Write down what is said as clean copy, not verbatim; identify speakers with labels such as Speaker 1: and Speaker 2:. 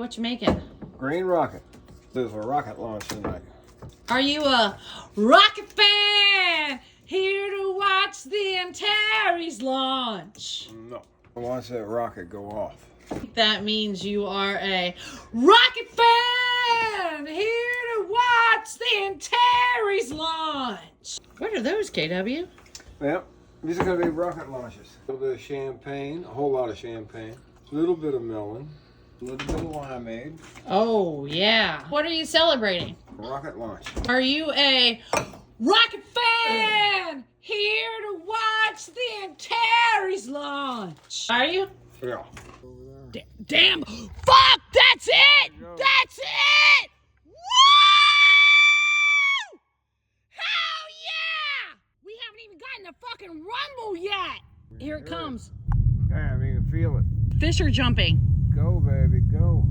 Speaker 1: What you making?
Speaker 2: Green rocket. There's a rocket launch tonight.
Speaker 1: Are you a rocket fan? Here to watch the Antares launch.
Speaker 2: No. I watch that rocket go off.
Speaker 1: That means you are a rocket fan! Here to watch the Antares launch. What are those, KW?
Speaker 2: Yep. These are going to be rocket launches. A little bit of champagne, a whole lot of champagne, a little bit of melon, a little bit of limeade.
Speaker 1: Oh, yeah. What are you celebrating?
Speaker 2: Rocket launch.
Speaker 1: Are you a rocket fan? Here to watch the Antares launch. Are you?
Speaker 2: Yeah.
Speaker 1: Damn! Fuck! That's it! That's it! Woo! Hell yeah! We haven't even gotten a fucking rumble yet! Here it comes.
Speaker 2: Damn, you can feel it.
Speaker 1: Fish are jumping.
Speaker 2: Go, baby, go.